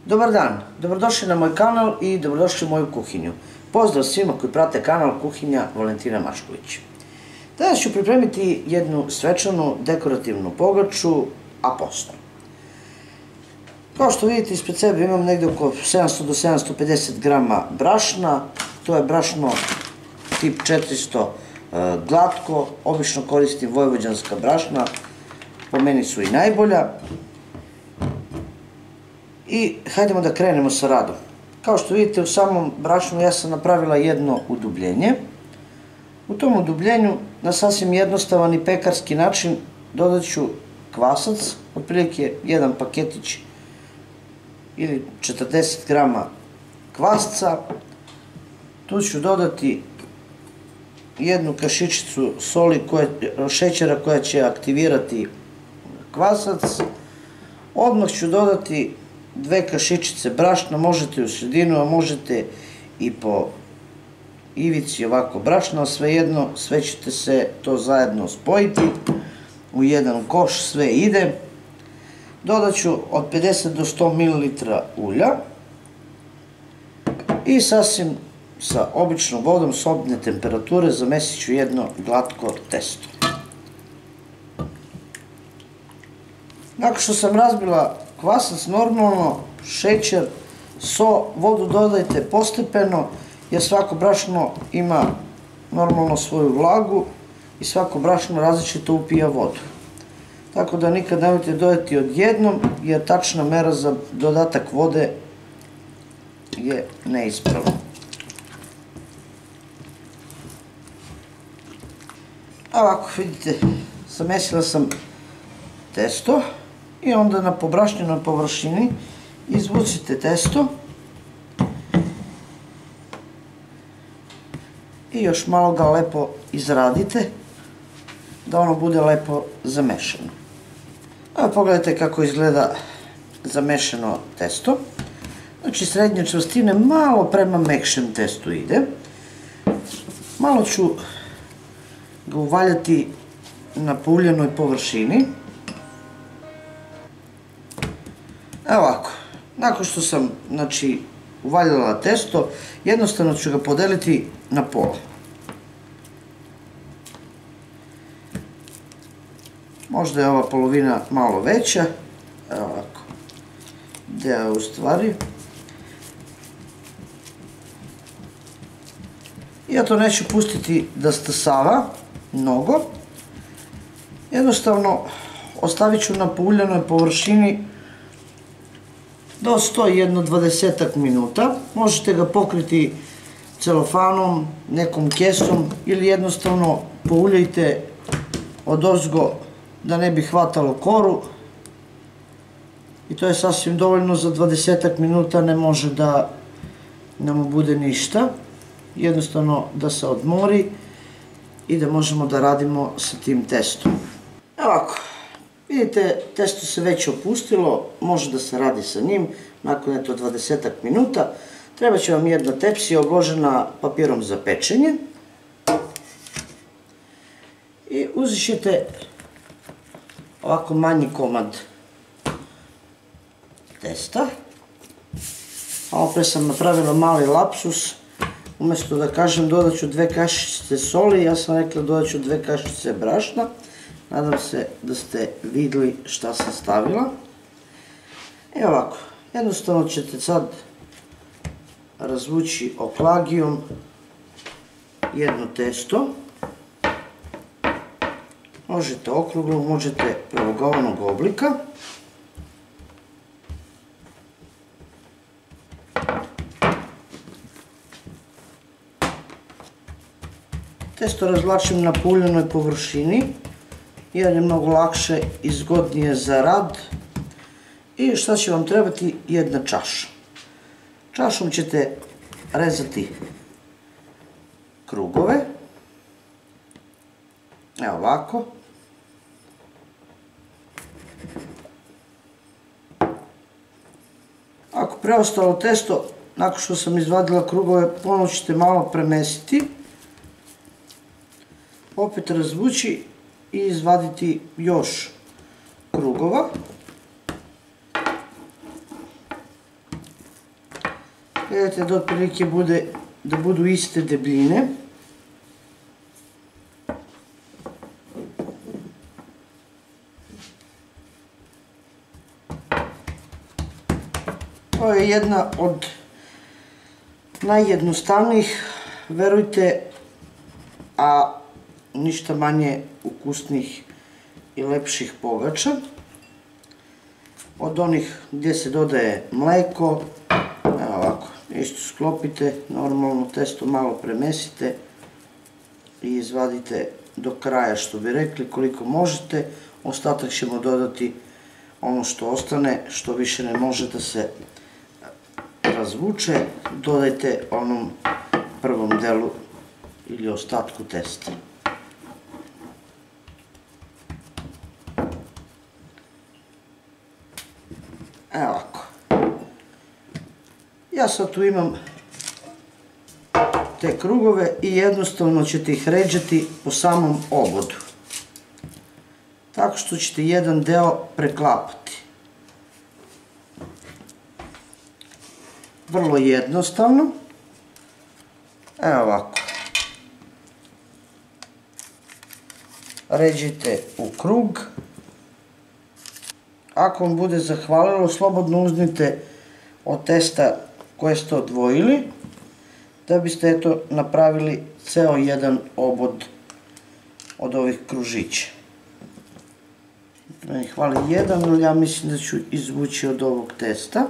Dobar dan, dobrodošli na moj kanal i dobrodošli u moju kuhinju. Pozdrav svima koji prate kanal Kuhinja Valentina Mašković. Danas ću pripremiti jednu svečanu dekorativnu pogaču, a postnu. Kao što vidite ispred sebe imam negdje oko 700 do 750 grama brašna. To je brašno tip 400 glatko, obično koristim vojvođanska brašna, po meni su i najbolja. I hajdemo da krenemo sa radom. Kao što vidite u samom brašnu ja sam napravila jedno udubljenje. U tom udubljenju na sasvim jednostavan i pekarski način dodat ću kvasac, otprilike jedan paketić ili 40 grama kvasca. Tu ću dodati jednu kašičicu soli, šećera koja će aktivirati kvasac. Odmah ću dodati 2 kašičice brašna, možete u sredinu, a možete i po ivici ovako brašna, svejedno, sve ćete se to zajedno spojiti u jedan koš, sve ide. Dodat ću od 50 do 100 ml ulja i sasvim sa običnom vodom sobne temperature zamesit ću jedno glatko testo. Nakon što sam razbila kvasac, normalno, šećer, so, vodu dodajte postepeno, jer svako brašno ima normalno svoju vlagu i svako brašno različito upija vodu. Tako da nikad nemojte dodati odjednom, jer tačna mera za dodatak vode je neispravna. Ovako, vidite, zamesila sam testo i onda na pobrašnjenoj površini izvucite testo i još malo ga lepo izradite da ono bude lepo zamešano. Evo pogledajte kako izgleda zamešano testo. Znači srednje čvrstine malo prema mekšem testu ide. Malo ću ga uvaljati na pouljenoj površini. Evo ovako, nakon što sam uvaljala testo, jednostavno ću ga podeliti na pola. Možda je ova polovina malo veća, evo ovako, deo u stvari. Ja to neću pustiti da stasava mnogo, jednostavno ostavit ću na pouljenoj površini do stoji jedno 20 minuta. Možete ga pokriti celofanom, nekom kesom ili jednostavno pouljajte odozgo da ne bi hvatalo koru. I to je sasvim dovoljno za 20 minuta, ne može da nam bude ništa. Jednostavno da se odmori i da možemo da radimo sa tim testom. Ovako. Vidite, testo se već opustilo, može da se radi sa njim, nakon je to 20 minuta. Treba će vam jedna tepsija obložena papirom za pečenje. I uzet ćete ovako manji komad testa. Malo pre sam napravila mali lapsus, umjesto da kažem dodat ću 2 kašičice soli, ja sam rekla dodat ću 2 kašičice brašna. Nadam se da ste vidjeli šta sam stavila. I ovako, jednostavno ćete sad razvući oklagijom jedno testo. Možete okruglog, možete pravogaonog oblika. Testo razvlačim na pouljenoj površini, jer je mnogo lakše i zgodnije za rad. I šta će vam trebati? Jedna čaša. Čašom ćete rezati krugove. Evo ovako. Ako preostalo testo, nakon što sam izvadila krugove, ponovno ćete malo premesiti. Opet razvući i izvaditi još krugova. Gledajte da otprilike da budu iste debljine. Ovo je jedna od najjednostavnijih, verujte, a ništa manje ukusnih i lepših pogača. Od onih gdje se dodaje mleko, evo ovako, isto sklopite, normalno testo malo premesite i izvadite do kraja, što bi rekli, koliko možete. Ostatak ćemo dodati ono što ostane, što više ne može da se razvuče, dodajte onom prvom delu ili ostatku testa. Evo ovako. Ja sad tu imam te krugove i jednostavno ćete ih ređati po samom obodu. Tako što ćete jedan deo preklapati. Vrlo jednostavno. Evo ovako. Ređite u krug. Ako vam bude zahvalilo, slobodno uzmite od testa koje ste odvojili, da biste eto napravili ceo jedan obod od ovih kružića. Meni hvali jedan, ali ja mislim da ću izvući od ovog testa.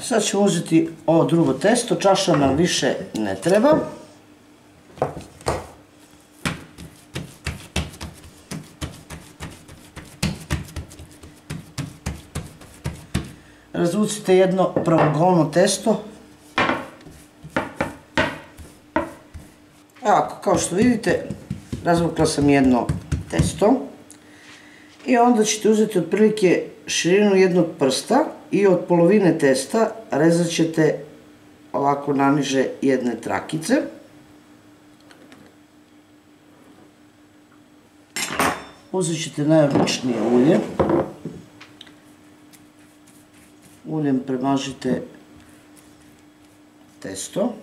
Sad ćemo uzeti ovo drugo testo, čaša nam više ne treba. Razvucite jedno pravougolno testo. Evo, kao što vidite, razvukla sam jedno testo. I onda ćete uzeti otprilike širinu jednog prsta i od polovine testa rezat ćete ovako naniže jedne trakice. Uzet ćete najobičnije ulje. Uljem premažite testo.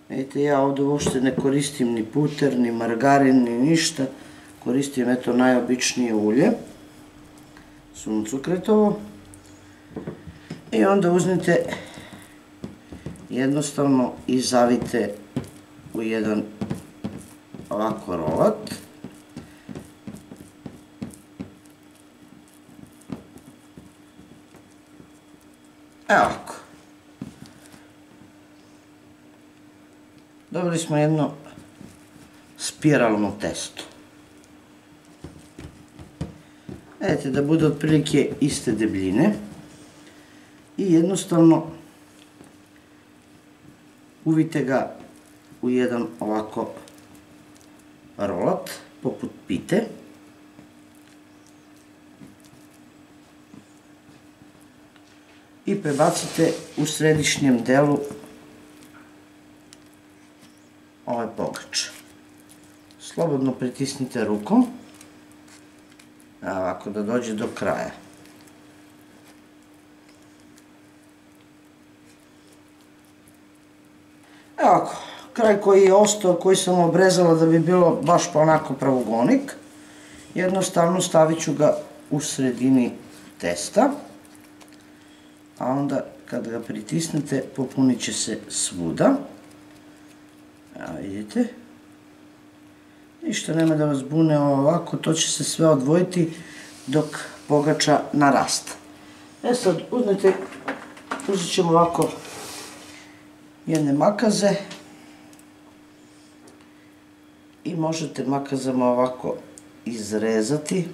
Vidite, ja ovdje uopšte ne koristim ni puter, ni margarin, ni ništa. Koristim eto najobičnije ulje, suncokretovo. I onda uzmite, jednostavno i zavite u jedan ovako rolat. Evo ovako. Dobili smo jedno spiralno testo. Vidite da bude otprilike iste debljine i jednostavno uvijte ga u jedan ovako rolat, poput pite. I prebacite u središnjem delu ovaj pogač. Slobodno pritisnite rukom, ovako da dođe do kraja. Evo ovako, kraj koji je ostao, koji sam obrezala da bi bilo baš pa onako pravougonik, jednostavno stavit ću ga u sredini testa, a onda kad ga pritisnete popunit će se svuda. Evo vidite. Ništa nema da vas bune, ovako to će se sve odvojiti dok pogača narasta. E sad uzet ćemo ovako jedne makaze i možete makazama ovako izrezati.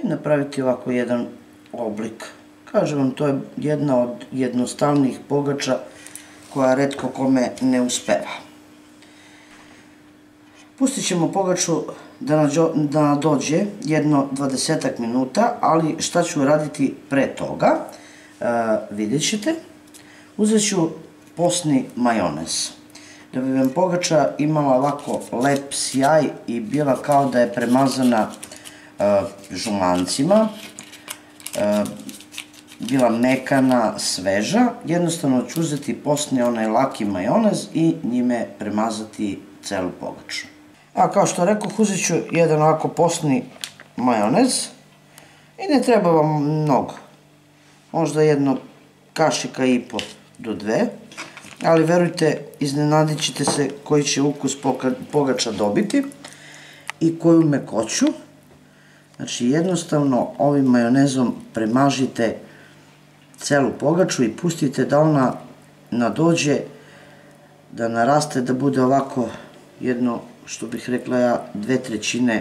I napraviti ovako jedan oblik. Kažem vam, to je jedna od jednostavnijih pogača koja retko kome ne uspeva. Pustit ćemo pogaču da dođe jedno 20 minuta, ali šta ću raditi pre toga, vidjet ćete. Uzet ću posni majonez. Da bi vam pogača imala ovako lep sjaj i bila kao da je premazana žumancima, bila mekana, sveža, jednostavno ću uzeti posni onaj laki majonez i njime premazati celu pogaču. A kao što rekoh, uzet ću jedan ovako posni majonez i ne treba vam mnogo, možda jedno kašika i po do dve, ali verujte, iznenadit ćete se koji će ukus pogača dobiti i koju mekoću. Znači jednostavno ovim majonezom premažite celu pogaču i pustite da ona nadođe, da naraste, da bude ovako jedno, što bih rekla ja, 2/3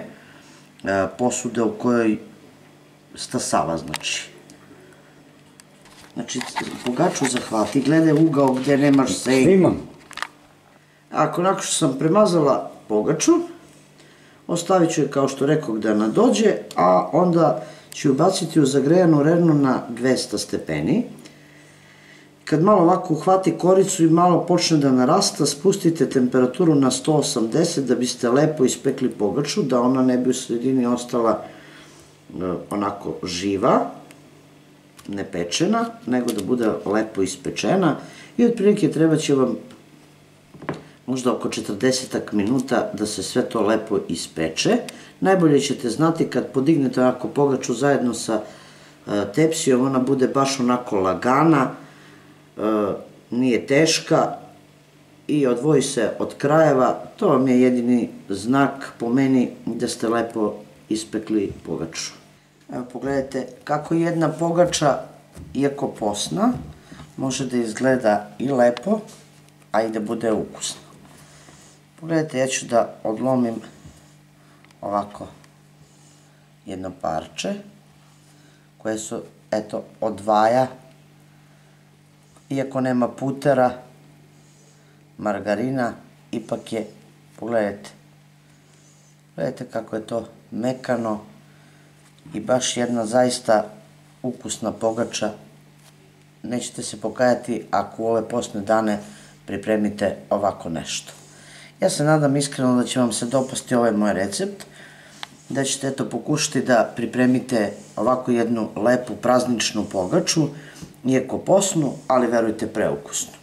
posude u kojoj stasava, znači. Znači, pogaču zahvati, gledaj ugao gdje nemaš sejku. Ako nakon što sam premazala pogaču, ostavit ću je, kao što rekao, da nadođe, a onda ću ju baciti u zagrejanu rernu na 200 stepeni. Kad malo ovako uhvati koricu i malo počne da narasta, spustite temperaturu na 180 da biste lepo ispekli pogaču, da ona ne bi u sredini ostala onako živa, ne pečena, nego da bude lepo ispečena i otprilike treba će vam možda oko 40 minuta da se sve to lepo ispeče. Najbolje ćete znati kad podignete onako pogaču zajedno sa tepsijom, ona bude baš onako lagana, nije teška i odvoji se od krajeva. To vam je jedini znak po meni da ste lepo ispekli pogaču. Evo pogledajte kako jedna pogača, iako posna, može da izgleda i lepo, a i da bude ukusna. Pogledajte, ja ću da odlomim ovako jedno parče koje su, eto, odvaja, iako nema putera, margarina, ipak je, pogledajte, gledajte kako je to mekano i baš jedna zaista ukusna pogača. Nećete se pokajati ako u ove postne dane pripremite ovako nešto. Ja se nadam iskreno da će vam se dopasti ovaj moj recept, da ćete eto pokušati da pripremite ovako jednu lepu prazničnu pogaču, iako posnu, ali verujte preukusnu.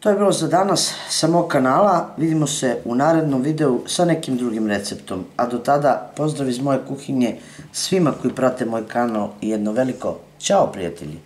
To je bilo za danas sa mog kanala, vidimo se u narednom videu sa nekim drugim receptom, a do tada pozdrav iz moje kuhinje svima koji prate moj kanal i jedno veliko ćao prijatelji!